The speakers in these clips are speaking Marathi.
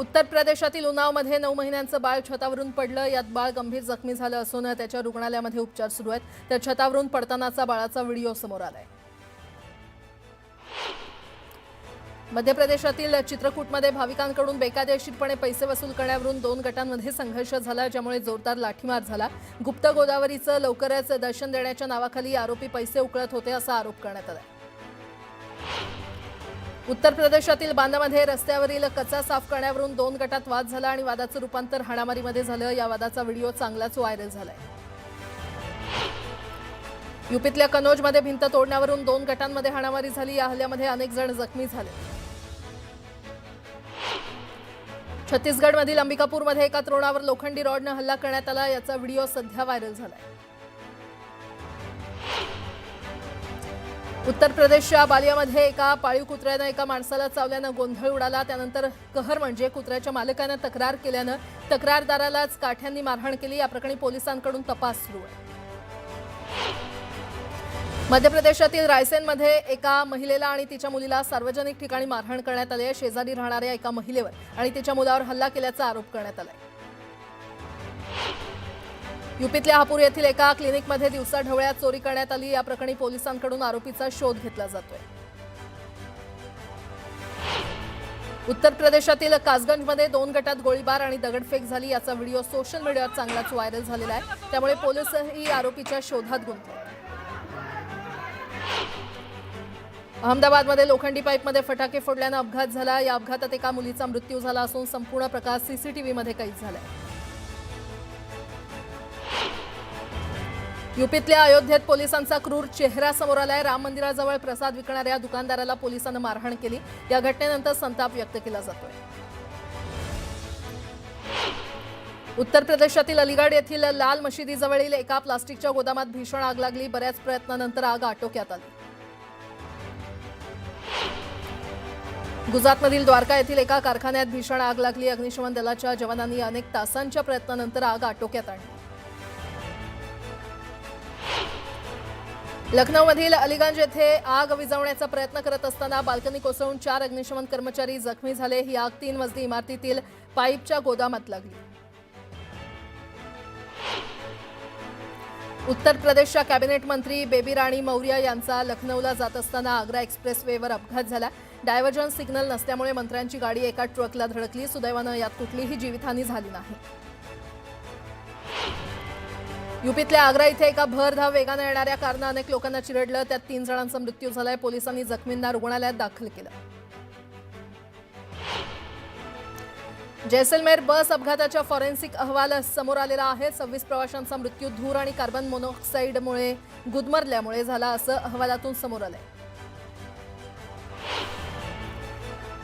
उत्तर प्रदेशातील उन्नावमध्ये 9 महिन्यांचं बाळ छतावरून पडलं। यात बाळ गंभीर जखमी झालं असून त्याच्या रुग्णालयामध्ये उपचार सुरू आहेत। त्या छतावरून पडतानाचा बाळाचा व्हिडिओ समोर आलाय। मध्य प्रदेशातील चित्रकूटमध्ये भाविकांकडून बेकायदेशीरपणे पैसे वसूल करण्यावरून 2 गटांमध्ये संघर्ष झाला, ज्यामुळे जोरदार लाठीमार झाला। गुप्त गोदावरीचं लवकरच दर्शन देण्याच्या नावाखाली आरोपी पैसे उकळत होते असा आरोप करण्यात आला। उत्तर प्रदेशातील बांदामध्ये रस्त्यावरील कचरा साफ करण्यावरून 2 गटात वाद झाला आणि वादाचं रूपांतर हाणामारीमध्ये झालं। या वादाचा व्हिडिओ चांगलाच व्हायरल झालाय। यूपीतल्या कनौजमध्ये भिंत तोडण्यावरून 2 गटांमध्ये हाणामारी झाली। या हल्ल्यामध्ये अनेक जण जखमी झाले। छत्तीसगडमधील अंबिकापूरमध्ये एका तरुणावर लोखंडी रॉडने हल्ला करण्यात आला। याचा व्हिडिओ सध्या व्हायरल झालाय। उत्तर प्रदेशच्या बालियामध्ये एका पाळीव कुत्र्यानं एका माणसाला चावल्यानं गोंधळ उडाला। त्यानंतर कहर म्हणजे कुत्र्याच्या मालकानं तक्रार केल्यानं तक्रारदारालाच काठ्यांनी मारहाण केली। या प्रकरणी पोलिसांकडून तपास सुरू आहे। मध्य प्रदेशातील रायसेनमध्ये एका महिलेला आणि तिच्या मुलीला सार्वजनिक ठिकाणी मारहाण करण्यात आली आहे। शेजारी राहणाऱ्या एका महिलेवर आणि तिच्या मुलावर हल्ला केल्याचा आरोप करण्यात आलाय। यूपीतल्या हापूर येथील एका क्लिनिकमध्ये दिवसाढवळ्यात चोरी करण्यात आली। या प्रकरणी पोलिसांकडून आरोपीचा शोध घेतला जातोय। उत्तर प्रदेशातील कासगंजमध्ये 2 गटात गोळीबार आणि दगडफेक झाली। याचा व्हिडिओ सोशल मीडियावर चांगलाच व्हायरल झालेला आहे। त्यामुळे पोलिसही आरोपीच्या शोधात गुंतले। अहमदाबादमध्ये लोखंडी पाईपमध्ये फटाके फोडल्यानं अपघात झाला। या अपघातात एका मुलीचा मृत्यू झाला असून संपूर्ण प्रकार सीसीटीव्हीमध्ये कैद झालाय। यूपीतल्या अयोध्येत पोलिसांचा क्रूर चेहरा समोर आलाय। राम मंदिराजवळ प्रसाद विकणाऱ्या दुकानदाराला पोलिसांनी मारहाण केली। या घटनेनंतर संताप व्यक्त केला जातोय। उत्तर प्रदेशातील अलीगढ येथील लाल मशिदीजवळील एका प्लास्टिकच्या गोदामात भीषण आग लागली। बऱ्याच प्रयत्नानंतर आग आटोक्यात आली। गुजरातमधील द्वारका येथील एका कारखान्यात भीषण आग लागली। अग्निशमन दलाच्या जवानांनी अनेक तासांच्या प्रयत्नानंतर आग आटोक्यात आणली। लखनौमधील अलीगंज येथे आग विझवण्याचा प्रयत्न करत असताना बाल्कनी कोसळून 4 अग्निशमन कर्मचारी जखमी झाले। ही आग 3 मजली इमारतीतील पाईपच्या गोदामात लागली। उत्तर प्रदेशच्या कॅबिनेट मंत्री बेबी राणी मौर्य यांचा लखनौला जात असताना आग्रा एक्सप्रेसवेवर अपघात झाला। डायव्हर्जन सिग्नल नसल्यामुळे मंत्र्यांची गाडी एका ट्रकला धडकली। सुदैवानं यात कुठलीही जीवितहानी झाली नाही। यूपीतल्या आग्रा इथे एका भरधाव वेगाने येणाऱ्या कारनं अनेक लोकांना चिरडलं। त्यात 3 जणांचा मृत्यू झालाय। पोलिसांनी जखमींना रुग्णालयात दाखल केलं। जैसलमेर बस अपघाताचा फॉरेन्सिक अहवाल समोर आलेला आहे। 26 प्रवाशांचा मृत्यू धूर आणि कार्बन मोनॉक्साईडमुळे गुदमरल्यामुळे झाला असं अहवालातून समोर आलंय।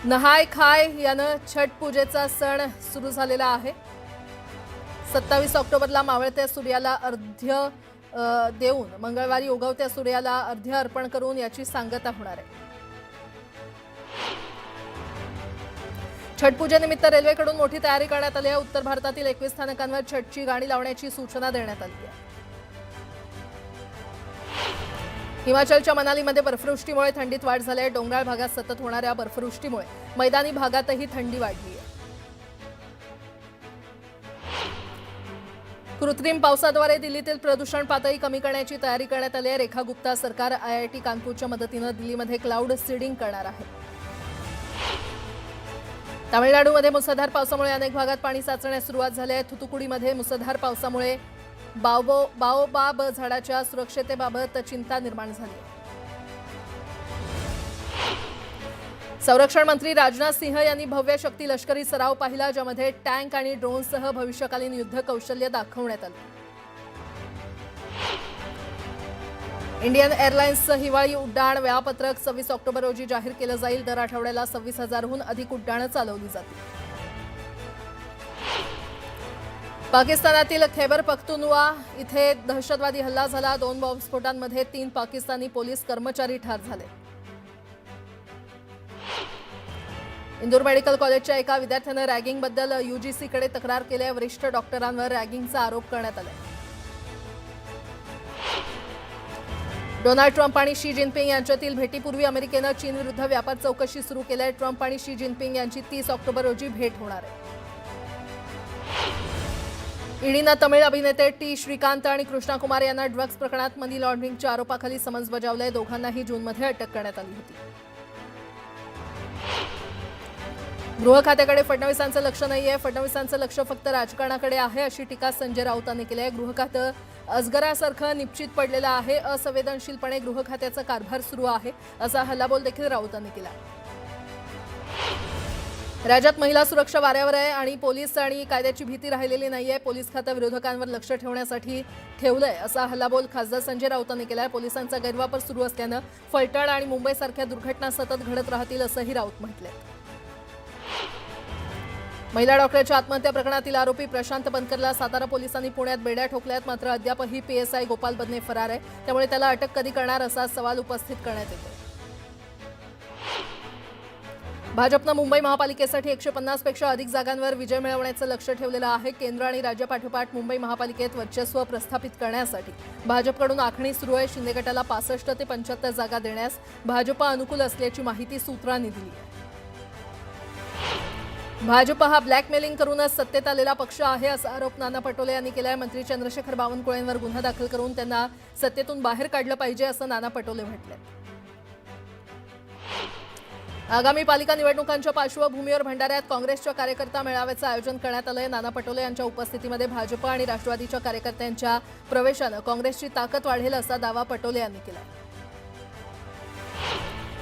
नहाय खाय यानं छठ पूजेचा सण सुरू झालेला आहे। 27 ऑक्टोबरला मावळत्या सूर्याला अर्ध्य देऊन मंगळवारी उगवत्या सूर्याला अर्ध्य अर्पण करून याची सांगता होणार आहे। छठ पूजेनिमित्त रेल्वेकडून मोठी तयारी करण्यात आली आहे। उत्तर भारतातील 21 स्थानकांवर छठची गाणी लावण्याची सूचना देण्यात आली आहे। हिमाचलच्या मनालीमध्ये बर्फवृष्टीमुळे थंडीत वाढ झाली आहे। डोंगराळ भागात सतत होणाऱ्या बर्फवृष्टीमुळे मैदानी भागातही थंडी वाढली आहे। कृत्रिम पावसाद्वारे दिल्लीतील प्रदूषण पातळी कमी करण्याची तयारी करण्यात आली आहे। रेखा गुप्ता सरकार IIT कानपूरच्या मदतीनं दिल्लीमध्ये क्लाउड सीडिंग करणार आहे। तामिळनाडूमध्ये मुसळधार पावसामुळे अनेक भागात पाणी साचण्यास सुरुवात झाली आहे। थुथुकुडीमध्ये मुसळधार पावसामुळे बाओबाब झाडाच्या सुरक्षिततेबाबत चिंता निर्माण झाली आहे। संरक्षण मंत्री राजनाथ सिंह यांनी भव्य शक्ती लष्करी सराव पाहिला, ज्यामध्ये टँक आणि ड्रोनसह भविष्यकालीन युद्ध कौशल्य दाखवण्यात आले। इंडियन एअरलाइन्सचं हिवाळी उड्डाण वेळापत्रक 26 ऑक्टोबर रोजी जाहीर केलं जाईल। दर आठवड्याला 26,000हून अधिक उड्डाणं चालवली जातील। पाकिस्तानातील खैबर पख्तूनवा इथे दहशतवादी हल्ला झाला। 2 बॉम्बस्फोटांमध्ये 3 पाकिस्तानी पोलीस कर्मचारी ठार झाले। इंदूर मेडिकल कॉलेजच्या एका विद्यार्थ्यानं रॅगिंगबद्दल UGCकडे तक्रार केली। वरिष्ठ डॉक्टरांवर रॅगिंगचा आरोप करण्यात आला। डोनाल्ड ट्रम्प आणि शी जिनपिंग यांच्यातील भेटीपूर्वी अमेरिकेनं चीनविरुद्ध व्यापार चौकशी सुरू केली आहे. ट्रम्प आणि शी जिनपिंग यांची 30 ऑक्टोबर रोजी भेट होणार आहे. ईडीनं तमिळ अभिनेते टी श्रीकांत आणि कृष्णा कुमार यांना ड्रग्ज प्रकरणात मनी लॉन्ड्रिंगच्या आरोपाखाली समन्स बजावलंय. दोघांनाही जूनमध्ये अटक करण्यात आली होती. गृह खात्याकडे फडणवीसांचं लक्ष नाहीये. फडणवीसांचं लक्ष फक्त राजकारणाकडे आहे अशी टीका संजय राऊतांनी केली आहे. गृह खातं अजगरासारखं निश्चित पडलेलं आहे. असंवेदनशीलपणे गृह खात्याचा कारभार सुरू आहे असा हल्लाबोल देखील राऊतांनी केला. राज्यात महिला सुरक्षा वाऱ्यावर आहे आणि पोलीस आणि कायद्याची भीती राहिलेली नाहीये. पोलीस खातं विरोधकांवर लक्ष ठेवण्यासाठी ठेवलंय असा हल्लाबोल खासदार संजय राऊतांनी केलाय. पोलिसांचा गैरवापर सुरू असल्यानं फलटण आणि मुंबईसारख्या दुर्घटना सतत घडत राहतील असंही राऊत म्हटलंय. महिला डॉक्टरच्या आत्महत्या प्रकरणातील आरोपी प्रशांत बनकरला सातारा पोलिसांनी पुण्यात बेड्या ठोकल्यात. मात्र अद्यापही पीएसआय गोपाल बदने फरार आहे. त्यामुळे त्याला अटक कधी करणार असा सवाल उपस्थित करण्यात येतो. भाजपनं मुंबई महापालिकेसाठी 150 पेक्षा अधिक जागांवर विजय मिळवण्याचं लक्ष्य ठेवलेलं आहे. केंद्र आणि राज्यापाठोपाठ मुंबई महापालिकेत वर्चस्व प्रस्थापित करण्यासाठी भाजपकडून आखणी सुरू आहे. शिंदे गटाला 65 ते 75 जागा देण्यास भाजप अनुकूल असल्याची माहिती सूत्रांनी दिली आहे. भाजप हा ब्लॅकमेलिंग करूनच सत्तेत आलेला पक्ष आहे असा आरोप नाना पटोले यांनी केलाय. मंत्री चंद्रशेखर बावनकुळेंवर गुन्हा दाखल करून त्यांना सत्तेतून बाहेर काढलं पाहिजे असं नाना पटोले म्हटलंय. आगामी पालिका निवडणुकांच्या पार्श्वभूमीवर भंडाऱ्यात काँग्रेसच्या कार्यकर्ता मेळाव्याचं आयोजन करण्यात आलंय. नाना पटोले यांच्या उपस्थितीमध्ये भाजप आणि राष्ट्रवादीच्या कार्यकर्त्यांच्या प्रवेशानं काँग्रेसची ताकद वाढेल असा दावा पटोले यांनी केलाय.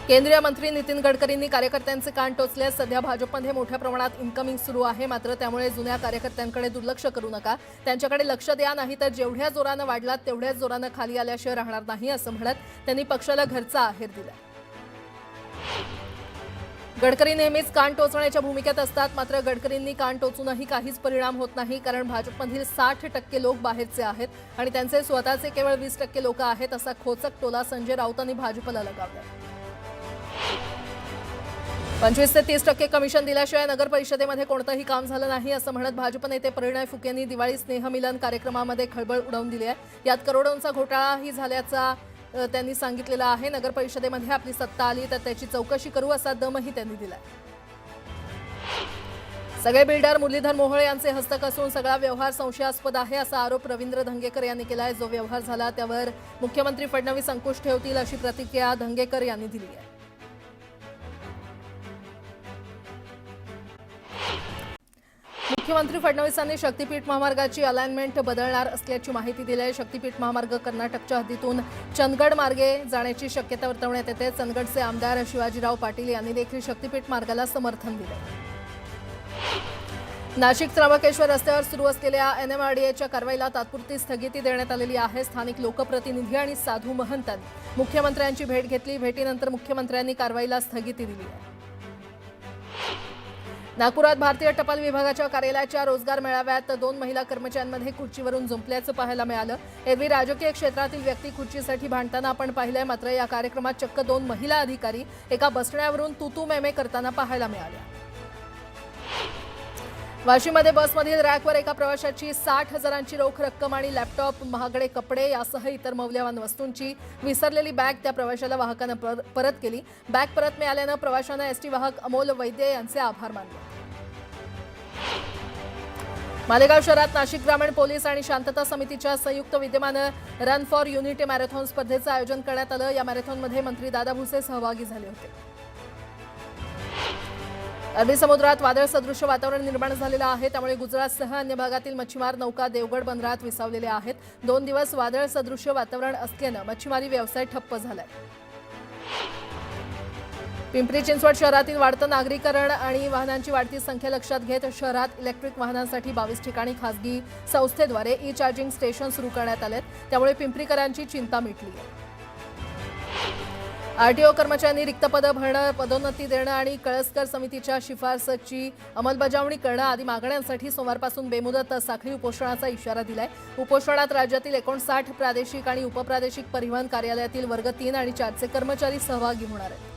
केंद्रीय मंत्री नितीन गडकरींनी कार्यकर्त्यांचे कान टोचले. सध्या भाजपमध्ये मोठ्या प्रमाणात इन्कमिंग सुरू आहे. मात्र त्यामुळे जुन्या कार्यकर्त्यांकडे दुर्लक्ष करू नका, त्यांच्याकडे लक्ष द्या, नाही तर जेवढ्या जोरानं वाढलात तेवढ्याच जोरानं खाली आल्याशिवाय राहणार नाही असं म्हणत त्यांनी पक्षाला घरचा आहेर दिला. गडकरी नेहमीच कान टोचण्याच्या भूमिकेत असतात. मात्र गडकरींनी कान टोचूनही काहीच परिणाम होत नाही, कारण भाजपमधील 60% लोक बाहेरचे आहेत आणि त्यांचे स्वतःचे केवळ 20% लोक आहेत असा खोचक टोला संजय राऊतांनी भाजपला लगावला. 25 ते 30% कमिशन दिल्याशिवाय नगर परिषदेमध्ये कोणतंही काम झालं नाही असं म्हणत भाजप नेते परिणय फुकेंनी दिवाळी स्नेहमिलन कार्यक्रमामध्ये खळबळ उडवून दिली आहे. यात करोडोंचा घोटाळाही झाल्याचा त्यांनी सांगितलेलं आहे. नगर परिषदेमध्ये आपली सत्ता आली तर त्याची चौकशी करू असा दमही त्यांनी दिलाय. सगळे बिल्डर मुरलीधर मोहोळ यांचे हस्तक असून सगळा व्यवहार संशयास्पद आहे असा आरोप रवींद्र धंगेकर यांनी केलाय. जो व्यवहार झाला त्यावर मुख्यमंत्री फडणवीस अंकुश ठेवतील अशी प्रतिक्रिया धंगेकर यांनी दिली आहे. मुख्यमंत्री फडणवीसांनी शक्तीपीठ महामार्गाची अलाइनमेंट बदलणार असल्याची माहिती दिली आहे. शक्तीपीठ महामार्ग कर्नाटकच्या हद्दीतून चंदगड मार्गे जाण्याची शक्यता वर्तवण्यात येते. चंदगडचे आमदार शिवाजीराव पाटील यांनी देखील शक्तीपीठ मार्गाला समर्थन दिले. नाशिक त्र्यंबकेश्वर रस्त्यावर सुरू असलेल्या एनएमआरडीएच्या कारवाईला तात्पुरती स्थगिती देण्यात आलेली आहे. स्थानिक लोकप्रतिनिधी आणि साधू महंतांनी मुख्यमंत्र्यांची भेट घेतली. भेटीनंतर मुख्यमंत्र्यांनी कारवाईला स्थगिती दिली आहे. नागपुरात भारतीय टपाल विभागाच्या कार्यालयाच्या रोजगार मेळाव्यात 2 महिला कर्मचाऱ्यांमध्ये खुर्चीवरून जुंपल्याचं पाहायला मिळालं. एरवी राजकीय क्षेत्रातील व्यक्ती खुर्चीसाठी भांडताना आपण पाहिलंय, मात्र या कार्यक्रमात चक्क 2 महिला अधिकारी एका बसण्यावरून तूतू मेमे करताना पाहायला मिळाल्या. वाशीमध्ये बसमधील रॅकवर एका प्रवाशाची 60,000ची रोख रक्कम आणि लॅपटॉप, महागडे कपडे यासह इतर मौल्यवान वस्तूंची विसरलेली बॅग त्या प्रवाशाला वाहकानं परत केली. बॅग परत मिळाल्यानं प्रवाशानं एसटी वाहक अमोल वैद्य यांचे आभार मानले. मालेगाव शहरात नाशिक ग्रामीण पोलीस आणि शांतता समितीच्या संयुक्त विद्यमानं रन फॉर युनिटी मॅरेथॉन स्पर्धेचं आयोजन करण्यात आलं. या मॅरेथॉनमध्ये मंत्री दादा भुसे सहभागी झाले होते. अरबी समुद्रात वादळ सदृश्य वातावरण निर्माण झालेलं आहे. त्यामुळे गुजरातसह अन्य भागातील मच्छीमार नौका देवगड बंदरात विसावलेल्या आहेत. 2 दिवस वादळ सदृश्य वातावरण असल्यानं मच्छीमारी व्यवसाय ठप्प झालाय. पिंपरी चिंचवड शहरातील वाढतं नागरीकरण आणि वाहनांची वाढती संख्या लक्षात घेत शहरात इलेक्ट्रिक वाहनांसाठी 22 ठिकाणी खासगी संस्थेद्वारे ई चार्जिंग स्टेशन सुरू करण्यात आलेत. त्यामुळे पिंपरीकरांची चिंता मिटली आहे. आरटीओ कर्मचाऱ्यांनी रिक्त पदं भरणं, पदोन्नती देणं आणि कळसकर समितीच्या शिफारसीची अंमलबजावणी करणं आदी मागण्यांसाठी सोमवारपासून बेमुदत साखळी उपोषणाचा इशारा दिलाय. उपोषणात राज्यातील 59 प्रादेशिक आणि उपप्रादेशिक परिवहन कार्यालयातील वर्ग 3 आणि 4चे कर्मचारी सहभागी होणार आहेत.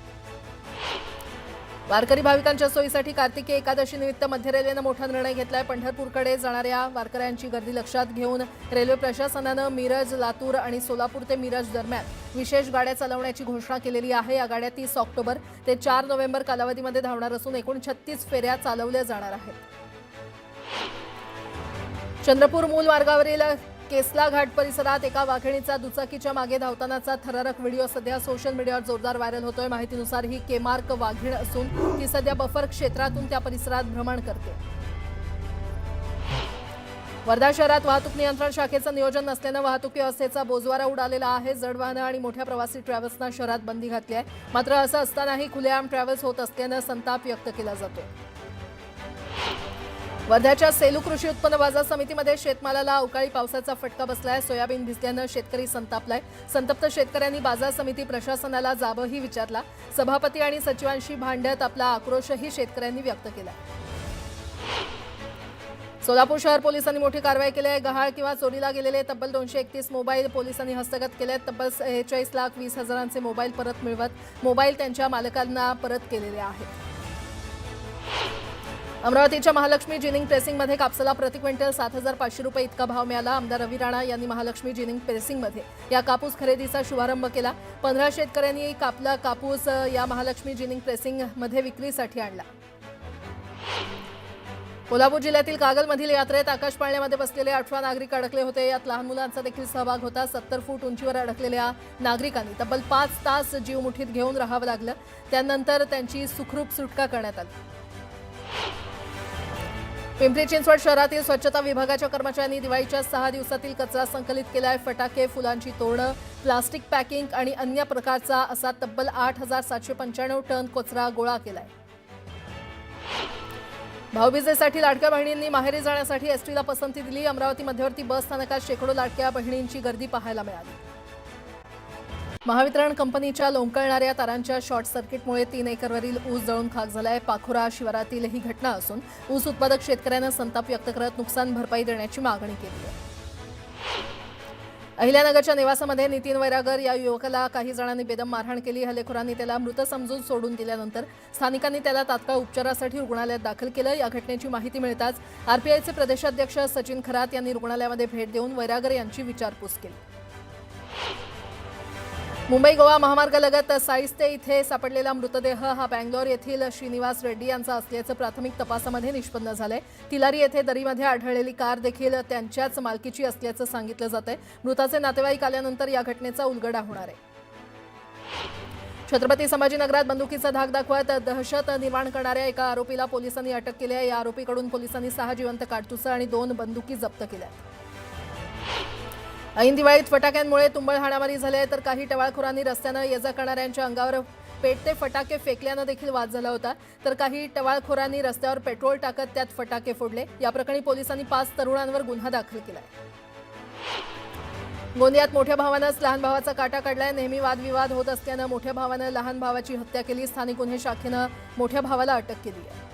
वारकरी भाविकांच्या सोयीसाठी कार्तिकी एकादशी निमित्त मध्य रेल्वेनं मोठा निर्णय घेतलाय. पंढरपूरकडे जाणाऱ्या वारकऱ्यांची गर्दी लक्षात घेऊन रेल्वे प्रशासनानं मिरज, लातूर आणि सोलापूर ते मिरज दरम्यान विशेष गाड्या चालवण्याची घोषणा केलेली आहे. या गाड्या 30 ऑक्टोबर ते 4 नोव्हेंबर कालावधीमध्ये धावणार असून एकूण 36 फेऱ्या चालवल्या जाणार आहेत. चंद्रपूर मूल मार्गावरील केसला घाट परिसरात एका वाघिणीचा दुचाकीच्या मागे धावतानाचा थरारक व्हिडिओ सध्या सोशल मीडियावर जोरदार व्हायरल होतोय. माहितीनुसार ही केमार्क वाघीण असून ती सध्या बफर क्षेत्रातून त्या परिसरात भ्रमण करते. वर्धा शहरात वाहतूक नियंत्रण शाखेचं नियोजन नसल्यानं वाहतूक व्यवस्थेचा बोजवारा उडालेला आहे. जड वाहनं आणि मोठ्या प्रवासी ट्रॅव्हल्सना शहरात बंदी घातली आहे. मात्र असं असतानाही खुलेआम ट्रॅव्हल्स होत असल्यानं संताप व्यक्त केला जातो. वर्ध्याच्या सेलू कृषी उत्पन्न बाजार समितीमध्ये शेतमालाला अवकाळी पावसाचा फटका बसलाय. सोयाबीन भिजल्यानं शेतकरी संतापलाय. संतप्त शेतकऱ्यांनी बाजार समिती प्रशासनाला जाबही विचारला. सभापती आणि सचिवांशी भांडत आपला आक्रोशही शेतकऱ्यांनी व्यक्त केला. सोलापूर शहर पोलिसांनी मोठी कारवाई केली आहे. गहाळ किंवा चोरीला गेलेले तब्बल 231 मोबाईल पोलिसांनी हस्तगत केले आहेत. तब्बल 46,20,000चे मोबाईल परत मिळवत मोबाईल त्यांच्या मालकांना परत केलेले आहेत. अमरावतीच्या महालक्ष्मी जिनिंग प्रेसिंगमध्ये कापसाला प्रति क्विंटल 7,500 रुपये इतका भाव मिळाला. आमदार रवी राणा यांनी महालक्ष्मी जिनिंग प्रेसिंगमध्ये या कापूस खरेदीचा शुभारंभ केला. 15 शेतकऱ्यांनी कापला कापूस या महालक्ष्मी जिनिंग प्रेसिंगमध्ये विक्रीसाठी आणला. कोल्हापूर जिल्ह्यातील कागलमधील यात्रेत आकाश पाळण्यामध्ये बसलेले 18 नागरिक अडकले होते. यात लहान मुलांचा देखील सहभाग होता. 70 फूट उंचीवर अडकलेल्या नागरिकांनी तब्बल 5 तास जीव मुठीत घेऊन राहावं लागलं. त्यानंतर त्यांची सुखरूप सुटका करण्यात आली. पिंपरी चिंचवड शहरातील स्वच्छता विभागाच्या कर्मचाऱ्यांनी दिवाळीच्या 6 दिवसातील कचरा संकलित केलाय. फटाके, फुलांची तोरणं, प्लास्टिक पॅकिंग आणि अन्य प्रकारचा असा तब्बल 8,795 टन कचरा गोळा केलाय. भाऊबीजेसाठी लाडक्या बहिणींनी माहेरी जाण्यासाठी एसटीला पसंती दिली. अमरावती मध्यवर्ती बस स्थानकात शेकडो लाडक्या बहिणींची गर्दी पाहायला मिळाली. महावितरण कंपनीच्या लोंबकळणाऱ्या तारांच्या शॉर्ट सर्किटमुळे 3 एकरवरील ऊस जळून खाक झालाय. पाखोरा शिवारातील ही घटना असून ऊस उत्पादक शेतकऱ्यांना संताप व्यक्त करत नुकसान भरपाई देण्याची मागणी केली आहे. अहिल्यानगरच्या निवासामध्ये नितीन वैरागर या युवकाला काही जणांनी बेदम मारहाण केली. हल्लेखोरांनी त्याला मृत समजून सोडून दिल्यानंतर स्थानिकांनी त्याला तात्काळ उपचारासाठी रुग्णालयात दाखल केलं. या घटनेची माहिती मिळताच आरपीआयचे प्रदेशाध्यक्ष सचिन खरात यांनी रुग्णालयामध्ये भेट देऊन वैरागर यांची विचारपूस केली. मुंबई गोवा महामार्गालगत साईस्ते इथे सापडलेला मृतदेह हा बँगलोर येथील श्रीनिवास रेड्डी यांचा असल्याचं प्राथमिक तपासामध्ये निष्पन्न झालंय. तिलारी येथे दरीमध्ये आढळलेली कार देखील त्यांच्याच मालकीची असल्याचं सांगितलं जातंय. मृताचे नातेवाईक आल्यानंतर या घटनेचा उलगडा होणार आहे. छत्रपती संभाजीनगरात बंदुकीचा धाक दाखवत दहशत निर्माण करणाऱ्या एका आरोपीला पोलिसांनी अटक केली आहे. या आरोपीकडून पोलिसांनी 6 जिवंत काडतुसं आणि 2 बंदुकी जप्त केल्या. ऐन दिवाळीत फटाक्यांमुळे तुंबळ हाणामारी झाली आहे, तर काही टवाळखोरांनी रस्त्यानं ये जा करणाऱ्यांच्या अंगावर पेटते फटाके फेकल्यानं देखील वाद झाला होता. तर काही टवाळखोरांनी रस्त्यावर पेट्रोल टाकत त्यात फटाके फोडले. या प्रकरणी पोलिसांनी 5 तरुणांवर गुन्हा दाखल केलाय. गोंदियात मोठ्या भावानंच लहान भावाचा काटा काढलाय. नेहमी वादविवाद होत असल्यानं मोठ्या भावानं लहान भावाची हत्या केली. स्थानिक गुन्हे शाखेनं मोठ्या भावाला अटक केली आहे.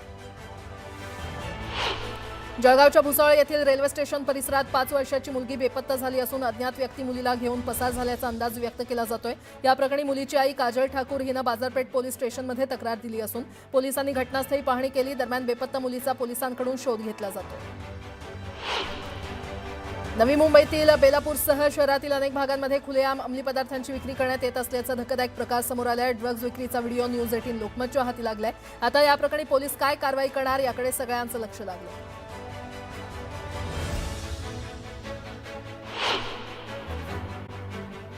जळगावच्या भुसावळ येथील रेल्वे स्टेशन परिसरात 5 वर्षाची मुलगी बेपत्ता झाली असून अज्ञात व्यक्ती मुलीला घेऊन पसार झाल्याचा अंदाज व्यक्त केला जातोय. या प्रकरणी मुलीची आई काजल ठाकूर हिनं बाजारपेठ पोलीस स्टेशनमध्ये तक्रार दिली असून पोलिसांनी घटनास्थळी पाहणी केली. दरम्यान बेपत्ता मुलीचा पोलिसांकडून शोध घेतला जातो. नवी मुंबईतील बेलापूरसह शहरातील अनेक भागांमध्ये खुलेआम अंमली पदार्थांची विक्री करण्यात येत असल्याचा धक्कादायक प्रकार समोर आलाय. ड्रग्ज विक्रीचा व्हिडिओ न्यूज 18 लोकमतच्या हाती लागलाय. आता या प्रकरणी पोलीस काय कारवाई करणार याकडे सगळ्यांचं लक्ष लागलंय.